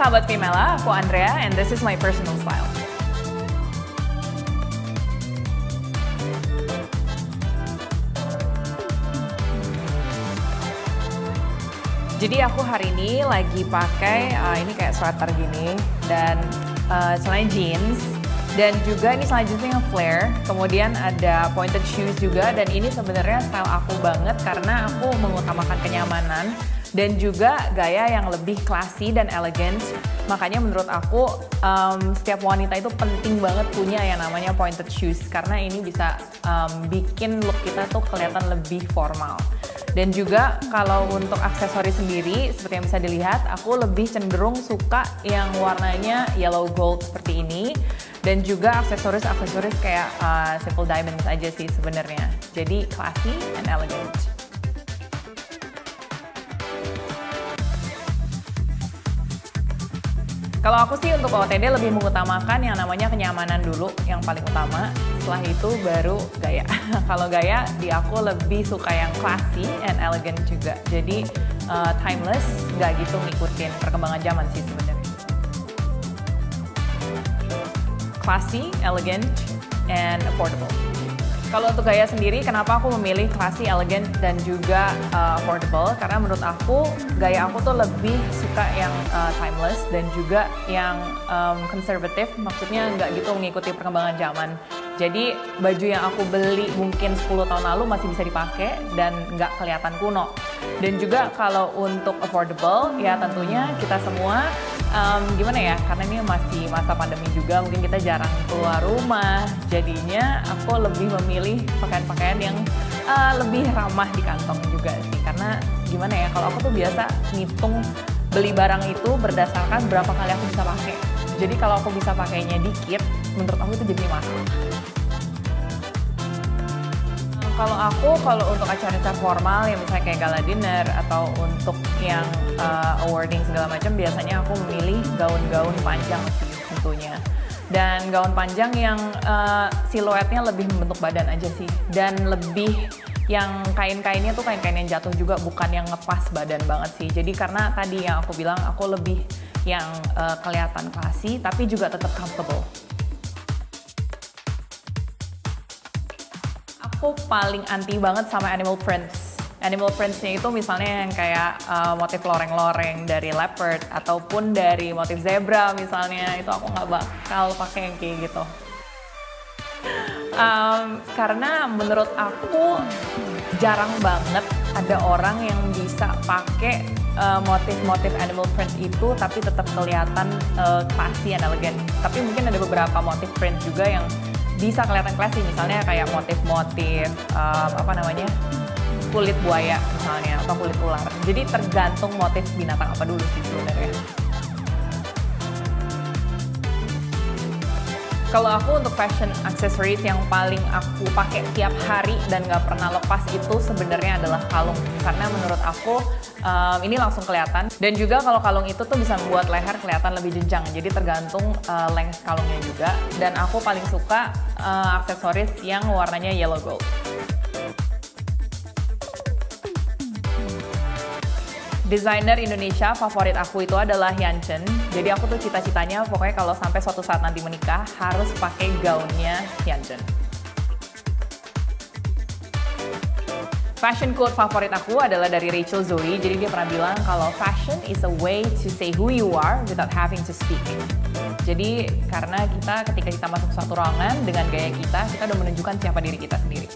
sahabat Femela, aku Andrea, and this is my personal style. Jadi aku hari ini lagi pakai ini kayak sweater gini dan celana jeans. Dan juga ini celana jeansnya yang flare, kemudian ada pointed shoes juga, dan ini sebenarnya style aku banget karena aku mengutamakan kenyamanan dan juga gaya yang lebih classy dan elegant. Makanya menurut aku setiap wanita itu penting banget punya yang namanya pointed shoes karena ini bisa bikin look kita tuh kelihatan lebih formal. Dan juga kalau untuk aksesoris sendiri, seperti yang bisa dilihat, aku lebih cenderung suka yang warnanya yellow gold seperti ini. Dan juga aksesoris kayak simple diamonds aja sih sebenarnya. Jadi classy and elegant. Kalau aku sih untuk OOTD lebih mengutamakan yang namanya kenyamanan dulu, yang paling utama. Setelah itu baru gaya. Kalau gaya, di aku lebih suka yang classy and elegant juga. Jadi timeless, nggak gitu ngikutin perkembangan zaman sih sebenarnya. Classy, elegant, and affordable. Kalau untuk gaya sendiri, kenapa aku memilih classy, elegant, dan juga affordable? Karena menurut aku, gaya aku tuh lebih suka yang timeless dan juga yang konservatif. Maksudnya nggak gitu mengikuti perkembangan zaman. Jadi baju yang aku beli mungkin 10 tahun lalu masih bisa dipakai dan nggak kelihatan kuno. Dan juga kalau untuk affordable, ya tentunya kita semua gimana ya, karena ini masih masa pandemi juga, mungkin kita jarang keluar rumah, jadinya aku lebih memilih pakaian-pakaian yang lebih ramah di kantong juga sih, karena gimana ya, kalau aku tuh biasa ngitung beli barang itu berdasarkan berapa kali aku bisa pakai. Jadi kalau aku bisa pakainya dikit, menurut aku itu jadi mahal. Kalau untuk acara-acara formal yang misalnya kayak gala dinner atau untuk yang awarding segala macam, biasanya aku memilih gaun-gaun panjang sih tentunya. Dan gaun panjang yang siluetnya lebih membentuk badan aja sih. Dan lebih yang kain-kainnya tuh kain-kain yang jatuh juga, bukan yang ngepas badan banget sih. Jadi karena tadi yang aku bilang, aku lebih yang kelihatan classy tapi juga tetap comfortable. Aku paling anti banget sama animal prints. Animal prints-nya itu misalnya yang kayak motif loreng-loreng dari leopard ataupun dari motif zebra misalnya, itu aku nggak bakal pakai yang kayak gitu. Karena menurut aku jarang banget ada orang yang bisa pakai motif-motif animal print itu tapi tetap kelihatan classy and elegant. Tapi mungkin ada beberapa motif print juga yang bisa kelihatan classy, misalnya kayak motif-motif kulit buaya misalnya atau kulit ular. Jadi tergantung motif binatang apa dulu sih sebenarnya. Kalau aku untuk fashion accessories yang paling aku pakai tiap hari dan nggak pernah lepas itu sebenarnya adalah kalung. Karena menurut aku ini langsung kelihatan. Dan juga kalau kalung itu tuh bisa membuat leher kelihatan lebih jenjang. Jadi tergantung length kalungnya juga. Dan aku paling suka aksesoris yang warnanya yellow gold. Desainer Indonesia favorit aku itu adalah Hyuncheon. Jadi aku tuh cita-citanya pokoknya kalau sampai suatu saat nanti menikah harus pakai gaunnya Hyuncheon. Fashion quote favorit aku adalah dari Rachel Zoe. Jadi dia pernah bilang kalau fashion is a way to say who you are without having to speak. Jadi karena ketika kita masuk suatu ruangan dengan gaya kita udah menunjukkan siapa diri kita sendiri.